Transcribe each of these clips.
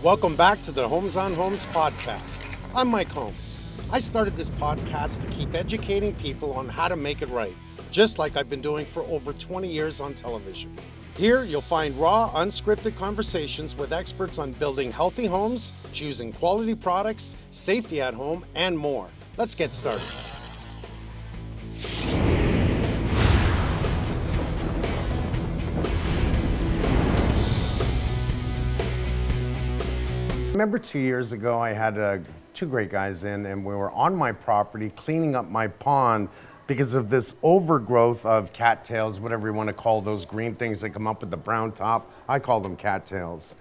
Welcome back to the Holmes On Homes Podcast. I'm Mike Holmes. I started this podcast to keep educating people on how to make it right, just like I've been doing for over 20 years on television. Here, you'll find raw, unscripted conversations with experts on building healthy homes, choosing quality products, safety at home, and more. Let's get started. Remember 2 years ago, I had two great guys in, and we were on my property cleaning up my pond because of this overgrowth of cattails, whatever you want to call those green things that come up with the brown top. I call them cattails.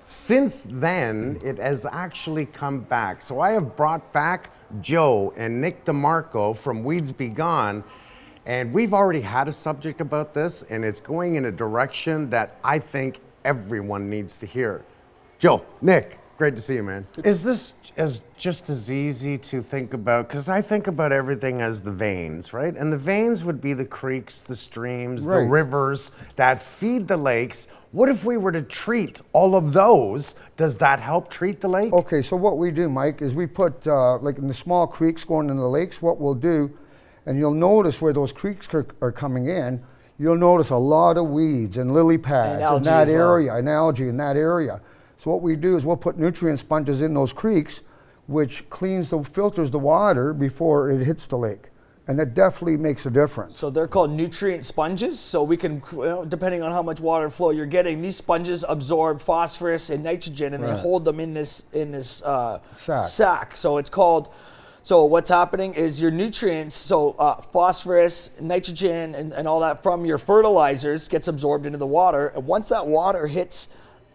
Since then, it has actually come back. So I have brought back Joe and Nick DeMarco from Weeds Be Gone, and we've already had a subject about this, and it's going in a direction that I think everyone needs to hear. Joe, Nick. Great to see you, man. Is this just as easy to think about? Because I think about everything as the veins, right? And the veins would be the creeks, the streams, the rivers that feed the lakes. What if we were to treat all of those? Does that help treat the lake? Okay, so what we do, Mike, is we put, like in the small creeks going into the lakes, what we'll do, and you'll notice where those creeks are coming in, you'll notice a lot of weeds and lily pads in that area, and algae in that area. So what we do is we'll put nutrient sponges in those creeks, which filters the water before it hits the lake. And that definitely makes a difference. So they're called nutrient sponges. So we can, depending on how much water flow you're getting, these sponges absorb phosphorus and nitrogen, and they hold them in this sack. So it's called. So what's happening is your nutrients, phosphorus, nitrogen, and all that from your fertilizers gets absorbed into the water. And once that water hits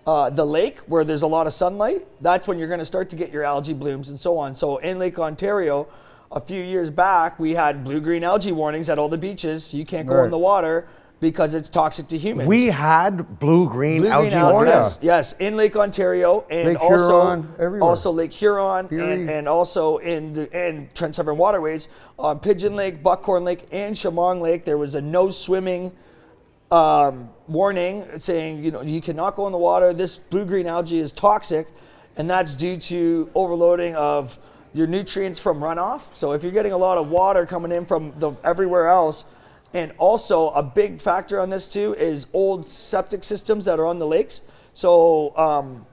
the lake where there's a lot of sunlight, that's when you're going to start to get your algae blooms and so on. So in Lake Ontario, a few years back, we had blue-green algae warnings at all the beaches. You can't go in the water because it's toxic to humans. We had blue-green algae warnings? Yes, in Lake Ontario, and Lake Huron, also Lake Huron, and also in Trent Severn Waterways, on Pigeon Lake, Buckhorn Lake, and Shamong Lake, there was a no swimming warning saying, you cannot go in the water. This blue-green algae is toxic, and that's due to overloading of your nutrients from runoff. So if you're getting a lot of water coming in from everywhere else, and also a big factor on this too is old septic systems that are on the lakes. So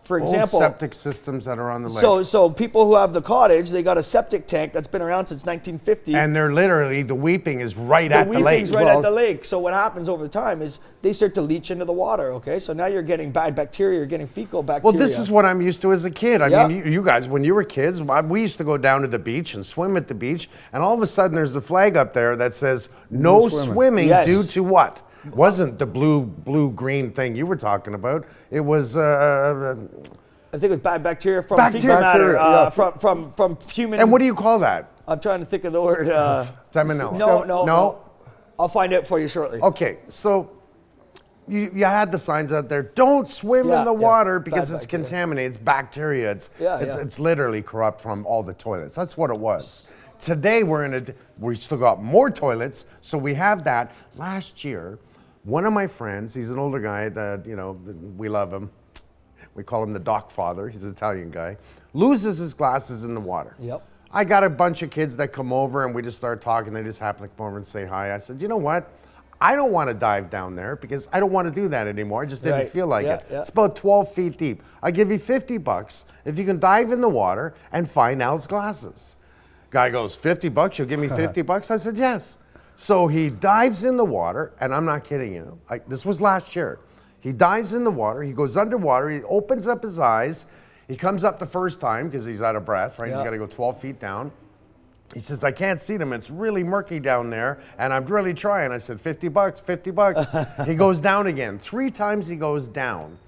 for example, old septic systems that are on the lakes. So people who have the cottage, they got a septic tank that's been around since 1950. And they're literally, the weeping is right at the lake. The weeping's right at the lake. So what happens over the time is they start to leach into the water, okay? So now you're getting bad bacteria, you're getting fecal bacteria. Well, this is what I'm used to as a kid. I mean, you guys, when you were kids, we used to go down to the beach and swim at the beach, and all of a sudden there's a flag up there that says, no swimming due to what? It wasn't the blue-green thing you were talking about. It was... I think it was bad bacteria from fecal matter, from human... And what do you call that? I'm trying to think of the word... Salmonella. No. I'll find it for you shortly. Okay, so you had the signs out there, don't swim in the water because it's contaminated, it's bacteria, it's literally corrupt from all the toilets. That's what it was. Today we still got more toilets, so we have that. Last year, one of my friends, he's an older guy that, we love him. We call him the Doc Father. He's an Italian guy. Loses his glasses in the water. Yep. I got a bunch of kids that come over and we just start talking. They just happen to come over and say hi. I said, you know what? I don't want to dive down there because I don't want to do that anymore. I just didn't feel like it. Yeah. It's about 12 feet deep. I give you $50 if you can dive in the water and find Al's glasses. Guy goes, $50? You'll give me $50? I said, yes. So he dives in the water, and I'm not kidding you. This was last year. He dives in the water, he goes underwater, he opens up his eyes, he comes up the first time because he's out of breath, right? He's got to go 12 feet down. He says, I can't see them, it's really murky down there, and I'm really trying. I said, $50, $50. He goes down again. 3 times he goes down.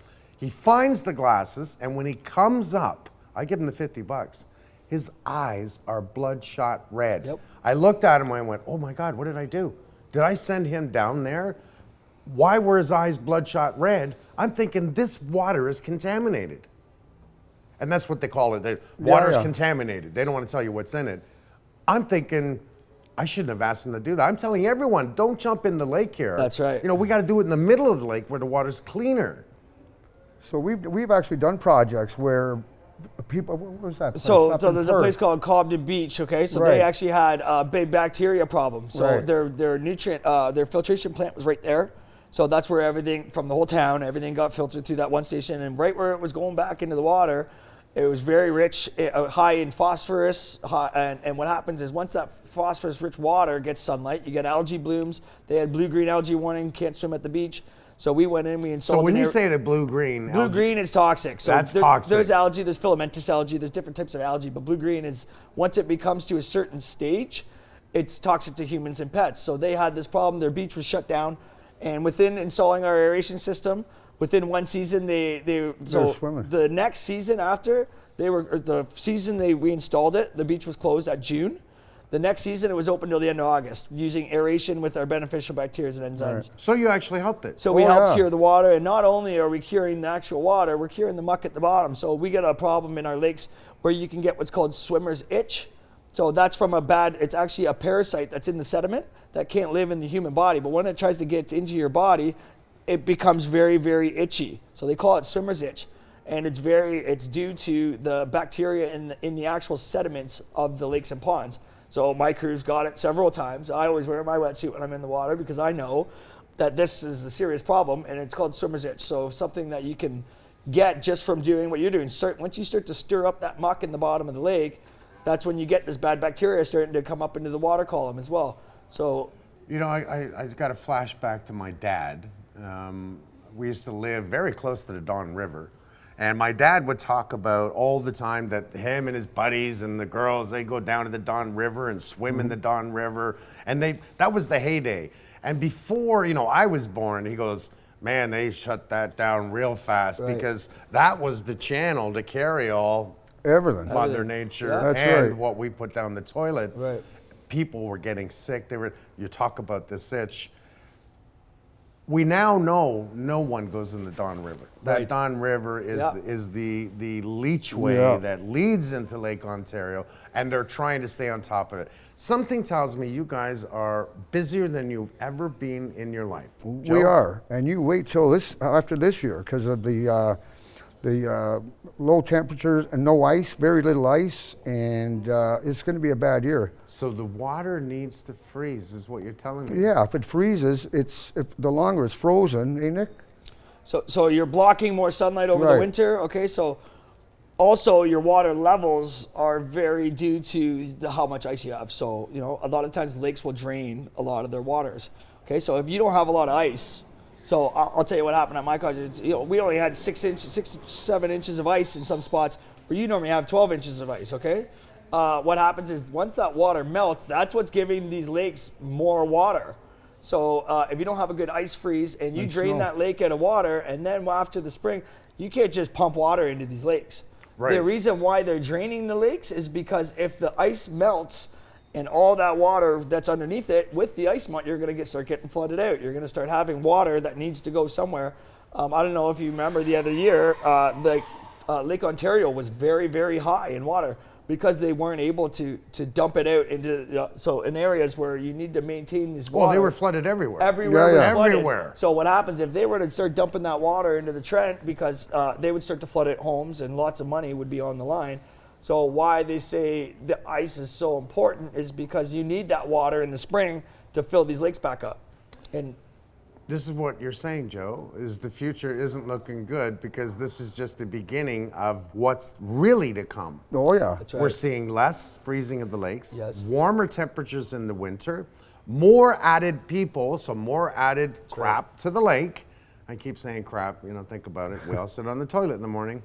He finds the glasses, and when he comes up, I give him the $50. His eyes are bloodshot red. Yep. I looked at him and I went, oh my God, what did I do? Did I send him down there? Why were his eyes bloodshot red? I'm thinking this water is contaminated. And that's what they call it. Water's contaminated. They don't want to tell you what's in it. I'm thinking, I shouldn't have asked him to do that. I'm telling everyone, don't jump in the lake here. That's right. We got to do it in the middle of the lake where the water's cleaner. So we've actually done projects where people, what was that? So there's a place called Cobden Beach, okay? So they actually had a big bacteria problem. So their filtration plant was right there. So that's where everything from the whole town, everything got filtered through that one station. And right where it was going back into the water, it was very rich, high in phosphorus. And what happens is once that phosphorus-rich water gets sunlight, you get algae blooms. They had blue-green algae warning, can't swim at the beach. So we went in, we installed. So when you say the blue-green, blue-green is toxic. So that's toxic. There's algae, there's filamentous algae, there's different types of algae, but blue-green is, once it becomes to a certain stage, it's toxic to humans and pets. So they had this problem, their beach was shut down, and within installing our aeration system, within one season, the next season after, we installed it, the beach was closed at June. The next season, it was open till the end of August, using aeration with our beneficial bacteria and enzymes. Right. So you actually helped it. So we helped cure the water, and not only are we curing the actual water, we're curing the muck at the bottom. So we get a problem in our lakes where you can get what's called swimmer's itch. So that's from it's actually a parasite that's in the sediment that can't live in the human body. But when it tries to get into your body, it becomes very, very itchy. So they call it swimmer's itch. And it's due to the bacteria in the actual sediments of the lakes and ponds. So my crew's got it several times. I always wear my wetsuit when I'm in the water because I know that this is a serious problem, and it's called swimmer's itch. So something that you can get just from doing what you're doing. Once you start to stir up that muck in the bottom of the lake, that's when you get this bad bacteria starting to come up into the water column as well. So, I got a flashback to my dad. We used to live very close to the Don River. And my dad would talk about all the time that him and his buddies and the girls, they go down to the Don River and swim in the Don River. And that was the heyday. And before, I was born, he goes, man, they shut that down real fast because that was the channel to carry all everything, Mother Nature and what we put down the toilet. Right. People were getting sick. You talk about this itch. We now know no one goes in the Don River. That Don River is the leachway that leads into Lake Ontario, and they're trying to stay on top of it. Something tells me you guys are busier than you've ever been in your life. Joe? We are, and you wait till after this year because of the low temperatures and no ice, very little ice, and it's going to be a bad year. So the water needs to freeze, is what you're telling me? Yeah, if it freezes, the longer it's frozen, eh, Nick? So you're blocking more sunlight over the winter, okay? So also your water levels are very due to how much ice you have. So, a lot of times lakes will drain a lot of their waters, okay? So if you don't have a lot of ice, so I'll tell you what happened at my cottage. We only had 6 to 7 inches of ice in some spots where you normally have 12 inches of ice, okay? What happens is once that water melts, that's what's giving these lakes more water. So if you don't have a good ice freeze and you drain that lake out of water, and then after the spring, you can't just pump water into these lakes. Right. The reason why they're draining the lakes is because if the ice melts, and all that water that's underneath it, with the ice melt, you're going to start getting flooded out. You're going to start having water that needs to go somewhere. I don't know if you remember the other year, Lake Ontario was very, very high in water because they weren't able to dump it out into in areas where you need to maintain this water. Well, they were flooded everywhere. Everywhere was flooded. Everywhere. So what happens if they were to start dumping that water into the Trent, because they would start to flood at homes and lots of money would be on the line. So why they say the ice is so important is because you need that water in the spring to fill these lakes back up. And this is what you're saying, Joe, is the future isn't looking good because this is just the beginning of what's really to come. Oh, yeah. That's right. We're seeing less freezing of the lakes, yes, warmer temperatures in the winter, more added people, so more added crap to the lake. I keep saying crap, think about it. We all sit on the toilet in the morning.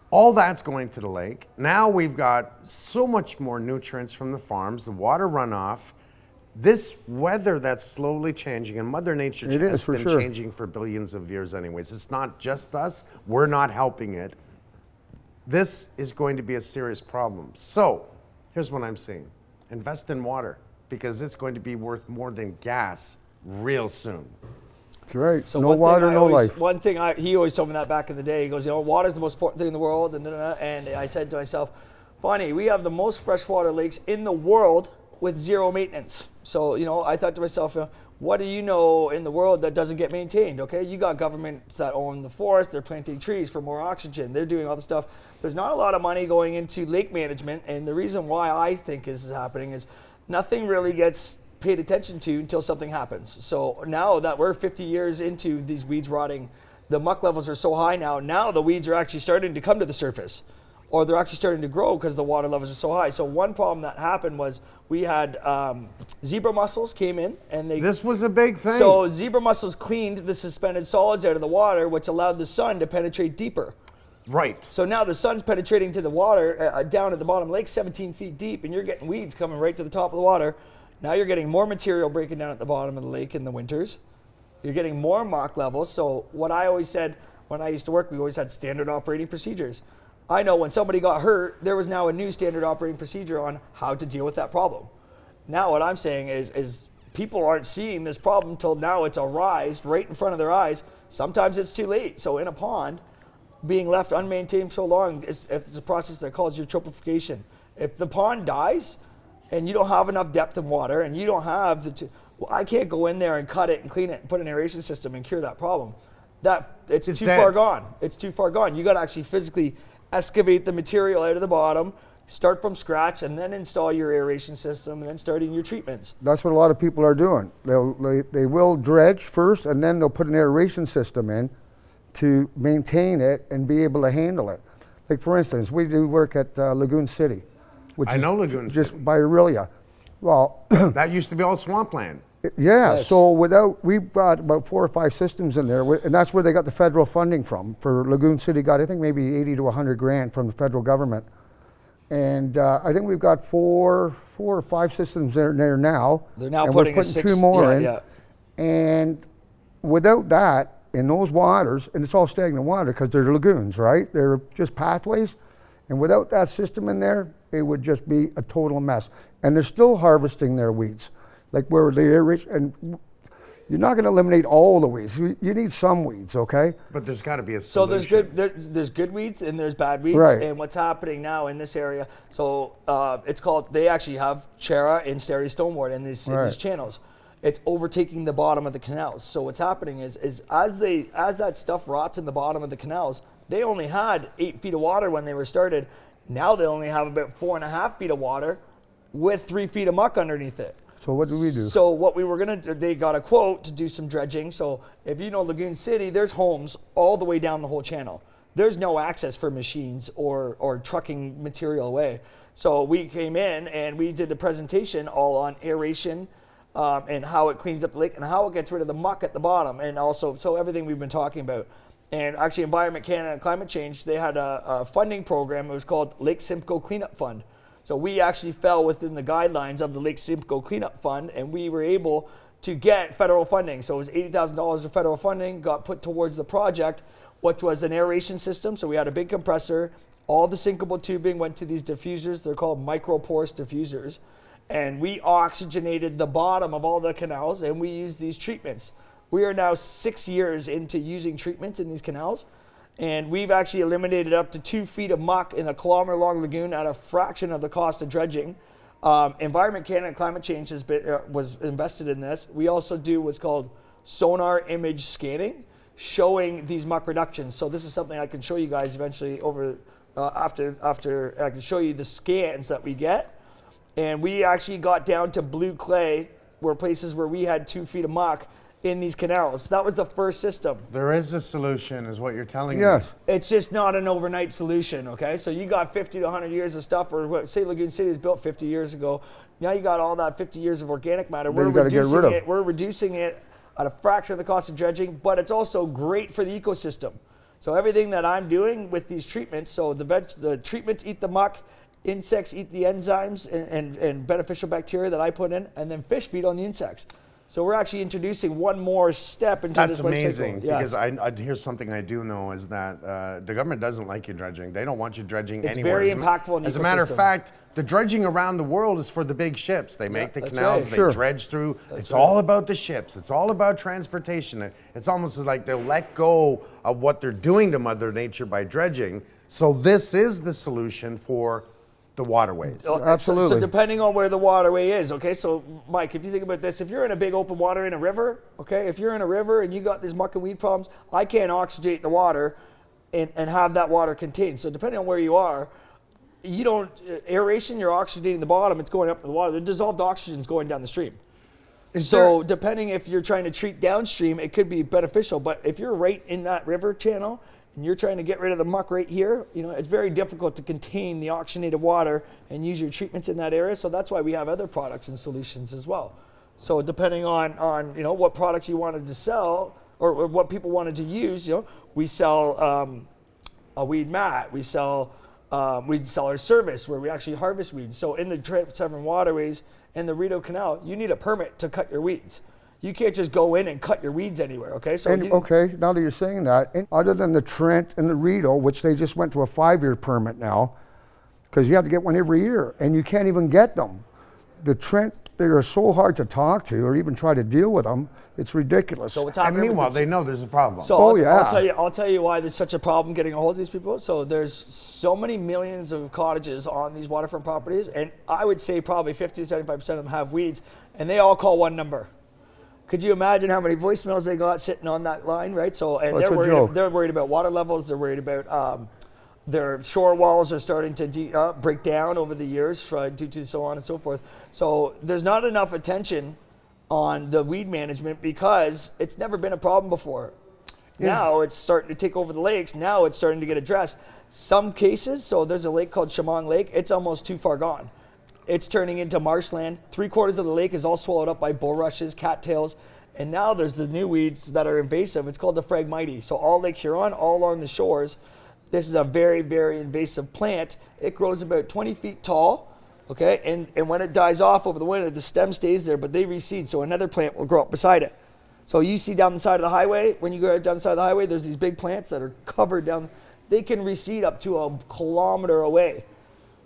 All that's going to the lake. Now we've got so much more nutrients from the farms, the water runoff, this weather that's slowly changing, and Mother Nature has been changing for billions of years anyways. It's not just us. We're not helping it. This is going to be a serious problem. So here's what I'm saying. Invest in water because it's going to be worth more than gas real soon. That's right. So no water, no life. One thing he always told me that back in the day. He goes, water's the most important thing in the world. And I said to myself, funny, we have the most freshwater lakes in the world with zero maintenance. So, I thought to myself, what do you know in the world that doesn't get maintained? Okay, you got governments that own the forest, they're planting trees for more oxygen, they're doing all the stuff. There's not a lot of money going into lake management, and the reason why I think this is happening is nothing really gets paid attention to until something happens. So now that we're 50 years into these weeds rotting, the muck levels are so high now the weeds are actually starting to come to the surface, or they're actually starting to grow because the water levels are so high. So one problem that happened was we had zebra mussels came in, and This was a big thing. So zebra mussels cleaned the suspended solids out of the water, which allowed the sun to penetrate deeper. Right. So now the sun's penetrating to the water down at the bottom of the lake, 17 feet deep, and you're getting weeds coming right to the top of the water. Now you're getting more material breaking down at the bottom of the lake in the winters. You're getting more muck levels. So what I always said when I used to work, we always had standard operating procedures. I know when somebody got hurt, there was now a new standard operating procedure on how to deal with that problem. Now what I'm saying is people aren't seeing this problem until now it's arised right in front of their eyes. Sometimes it's too late. So in a pond, being left unmaintained so long, it's a process that calls eutrophication. If the pond dies and you don't have enough depth in water and you don't have I can't go in there and cut it and clean it and put an aeration system and cure that problem. It's too far gone. It's too far gone. You got to actually physically excavate the material out of the bottom, start from scratch, and then install your aeration system, and then starting your treatments. That's what a lot of people are doing. They will dredge first, and then they'll put an aeration system in to maintain it and be able to handle it. Like for instance, we do work at Lagoon City, which I know Lagoon just City. by Aurelia. Well, that used to be all swampland. Yeah, Yes. so we've got about 4 or 5 systems in there, and that's where they got the federal funding from. For Lagoon City, got I think maybe 80 to 100 grand from the federal government, and I think we've got four or five systems there now. They're now and putting we're a putting 6 2 more in, Yeah. and without that, in those waters, and it's all stagnant water because they're lagoons, right? They're just pathways, and without that system in there, it would just be a total mess. And they're still harvesting their weeds. Like where they aerate, and you're not going to eliminate all the weeds. You need some weeds, okay? But there's got to be a So solution. there's good weeds and there's bad weeds. Right. And what's happening now in this area, so it's called, they actually have Chera and Stary Stonewort in these channels. It's overtaking the bottom of the canals. So what's happening is as that stuff rots in the bottom of the canals, they only had 8 feet of water when they were started. Now they only have about 4.5 feet of water with 3 feet of muck underneath it. So what do we do? So what we were gonna do, they got a quote to do some dredging. So if you know Lagoon City, there's homes all the way down the whole channel. There's no access for machines or trucking material away. So we came in and we did the presentation all on aeration and how it cleans up the lake and how it gets rid of the muck at the bottom, and also so everything we've been talking about. And actually Environment Canada and Climate Change, they had a funding program. It was called Lake Simcoe Cleanup Fund. So we actually fell within the guidelines of the Lake Simcoe Cleanup Fund, and we were able to get federal funding. So it was $80,000 of federal funding got put towards the project, which was an aeration system. So we had a big compressor. All the sinkable tubing went to these diffusers. They're called microporous diffusers. And we oxygenated the bottom of all the canals, and we used these treatments. We are now 6 years into using treatments in these canals. And we've actually eliminated up to 2 feet of muck in a kilometer-long lagoon at a fraction of the cost of dredging. Environment Canada and Climate Change was invested in this. We also do what's called sonar image scanning, showing these muck reductions. So this is something I can show you guys eventually after I can show you the scans that we get. And we actually got down to blue clay, where places where we had 2 feet of muck in these canals. That was the first system. There is a solution, is what you're telling Yes. me. It's just not an overnight solution, okay? So you got 50 to 100 years of stuff, or say Lagoon City was built 50 years ago. Now you got all that 50 years of organic matter. We're reducing it at a fraction of the cost of dredging, but it's also great for the ecosystem. So everything that I'm doing with these treatments, so the treatments eat the muck, insects eat the enzymes and beneficial bacteria that I put in, and then fish feed on the insects. So we're actually introducing one more step into this life cycle. That's amazing, because here's something I do know is that the government doesn't like you dredging. They don't want you dredging anywhere. It's very impactful in the As a matter of fact, the dredging around the world is for the big ships. They make the canals, they dredge through. It's all about the ships. It's all about transportation. It's almost like they'll let go of what they're doing to Mother Nature by dredging. So this is the solution for the waterways. Absolutely. So depending on where the waterway is, okay? So, Mike, if you think about this, if you're in a big open water in a river, okay? If you're in a river and you got these muck and weed problems, I can't oxygenate the water and have that water contained. So depending on where you are, you don't, aeration, you're oxygenating the bottom, it's going up to the water. The dissolved oxygen is going down the stream. So depending if you're trying to treat downstream, it could be beneficial. But if you're right in that river channel and you're trying to get rid of the muck right here, it's very difficult to contain the oxygenated water and use your treatments in that area. So that's why we have other products and solutions as well. So depending on what products you wanted to sell or what people wanted to use, we sell a weed mat. We sell our service where we actually harvest weeds. So in the Trans-Severn waterways and the Rideau Canal, you need a permit to cut your weeds. You can't just go in and cut your weeds anywhere, okay? So now that you're saying that, other than the Trent and the Rideau, which they just went to a 5-year permit now, because you have to get one every year, and you can't even get them. The Trent, they are so hard to talk to or even try to deal with them. It's ridiculous. So what's happening? And meanwhile, they know there's a problem. So I'll tell you why there's such a problem getting a hold of these people. So there's so many millions of cottages on these waterfront properties, and I would say probably 50 to 75% of them have weeds, and they all call one number. Could you imagine how many voicemails they got sitting on that line, right? So, and they're worried about water levels. They're worried about their shore walls are starting to break down over the years due to so on and so forth. So there's not enough attention on the weed management because it's never been a problem before. Now it's starting to take over the lakes. Now it's starting to get addressed. Some cases, so there's a lake called Shamong Lake. It's almost too far gone. It's turning into marshland. 3/4 of the lake is all swallowed up by bulrushes, cattails, and now there's the new weeds that are invasive. It's called the Phragmites. So all Lake Huron, all along the shores, this is a very, very invasive plant. It grows about 20 feet tall, okay? And when it dies off over the winter, the stem stays there, but they reseed, so another plant will grow up beside it. So you see down the side of the highway, when you go down the side of the highway, there's these big plants that are covered down. They can reseed up to a kilometer away.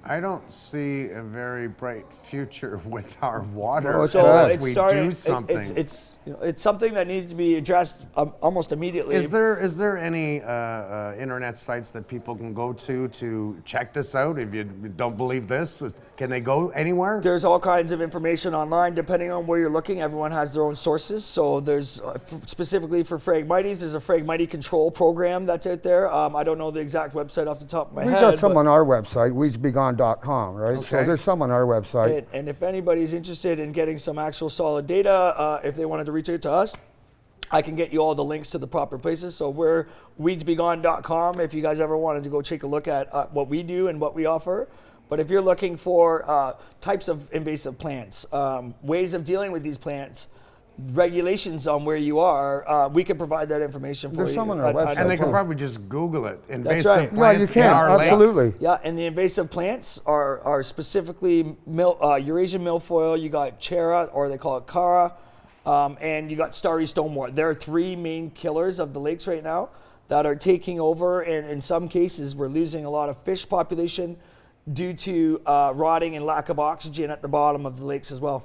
I don't see a very bright future with our water unless we do something. It's something that needs to be addressed almost immediately. Is there any internet sites that people can go to check this out? If you don't believe this, can they go anywhere? There's all kinds of information online depending on where you're looking. Everyone has their own sources. So there's specifically for Phragmites, there's a Phragmite control program that's out there. I don't know the exact website off the top of my head. We've got some on our website, weedsbegone.com, right? Okay. So there's some on our website. And if anybody's interested in getting some actual solid data, if they wanted to reach out to us, I can get you all the links to the proper places. So we're weedsbegone.com if you guys ever wanted to go take a look at what we do and what we offer. But if you're looking for types of invasive plants, ways of dealing with these plants, regulations on where you are, we can provide that information for There's you. some on our website. And they can probably just Google it. Invasive right. plants Yeah, you in our can, lakes. absolutely. Yeah, and the invasive plants are specifically Eurasian milfoil. You got Chera, or they call it Cara, and you got starry stonewort. There are 3 main killers of the lakes right now that are taking over, and in some cases we're losing a lot of fish population due to rotting and lack of oxygen at the bottom of the lakes as well.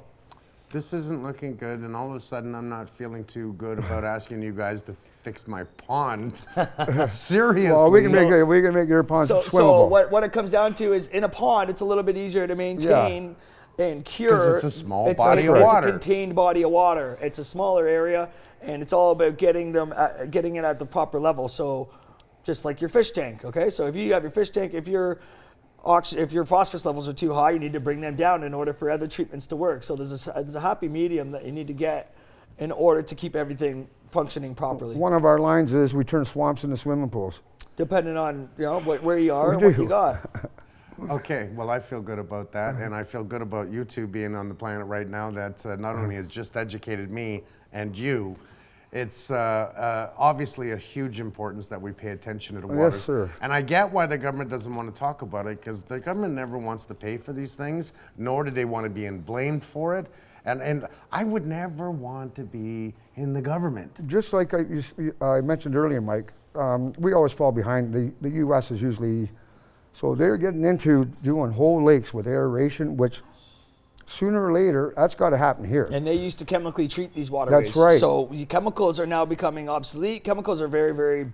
This isn't looking good, and all of a sudden I'm not feeling too good about asking you guys to fix my pond. Seriously. Well, we can make your pond swimmable. So what it comes down to is in a pond, it's a little bit easier to maintain and cure. Because it's a small body of water. It's a contained body of water. It's a smaller area, and it's all about getting it at the proper level. So just like your fish tank, okay? So if you have your fish tank, if your phosphorus levels are too high, you need to bring them down in order for other treatments to work. So there's a happy medium that you need to get in order to keep everything functioning properly. One of our lines is we turn swamps into swimming pools. Depending on where you are and what you got. Okay, well, I feel good about that, and I feel good about you two being on the planet right now that not only has just educated me and you, it's obviously a huge importance that we pay attention to the waters. Yes, sir. And I get why the government doesn't want to talk about it, because the government never wants to pay for these things, nor do they want to be blamed for it. And I would never want to be in the government. Just like I mentioned earlier, Mike, we always fall behind. The U.S. is usually, so they're getting into doing whole lakes with aeration, which sooner or later, that's got to happen here. And they used to chemically treat these waterways. That's right. So chemicals are now becoming obsolete. Chemicals are very, very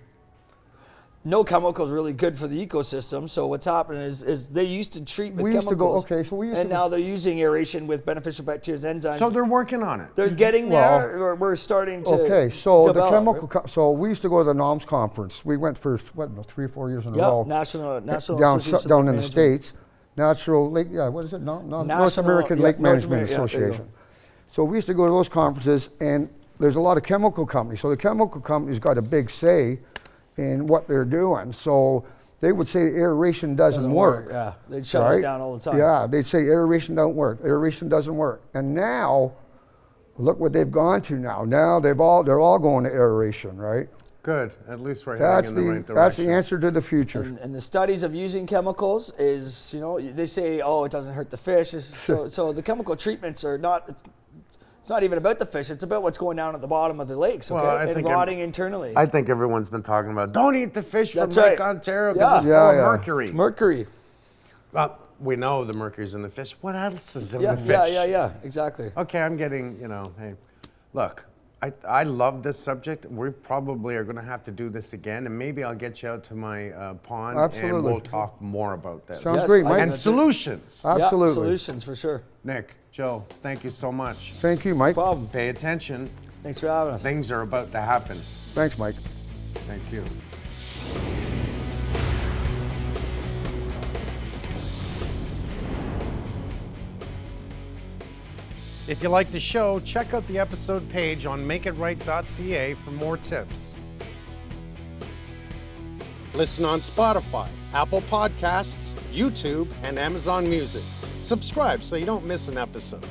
no chemical is really good for the ecosystem. So what's happening is they used to treat with chemicals. And now they're using aeration with beneficial bacteria and enzymes. So they're working on it. They're getting there. We're starting to so develop, the chemical. So we used to go to the NOMS conference. We went for 3 or 4 years in a row. National down in the States. Natural Lake. Yeah, what is it? North American Lake Management Association. So we used to go to those conferences, and there's a lot of chemical companies. So the chemical companies got a big say in what they're doing. So they would say aeration doesn't work. Yeah, they'd shut us down all the time. Yeah, they'd say aeration don't work. Aeration doesn't work. And now, look what they've gone to now. Now they're all going to aeration, right? Good. At least we're heading in the right direction. That's the answer to the future. And the studies of using chemicals is, they say, oh, it doesn't hurt the fish. So the chemical treatments are not. It's not even about the fish. It's about what's going down at the bottom of the lakes, okay? And rotting internally. I think everyone's been talking about, don't eat the fish from Lake Ontario because it's full of mercury. Mercury. Well, we know the mercury's in the fish. What else is in the fish? Yeah, exactly. Okay, I'm getting, hey, look, I love this subject. We probably are going to have to do this again, and maybe I'll get you out to my pond, and we'll talk more about this. Sounds great, Mike. And solutions. Absolutely. Yeah, solutions for sure. Nick, Joe, thank you so much. Thank you, Mike. No problem. Pay attention. Thanks for having us. Things are about to happen. Thanks, Mike. Thank you. If you like the show, check out the episode page on makeitright.ca for more tips. Listen on Spotify, Apple Podcasts, YouTube, and Amazon Music. Subscribe so you don't miss an episode.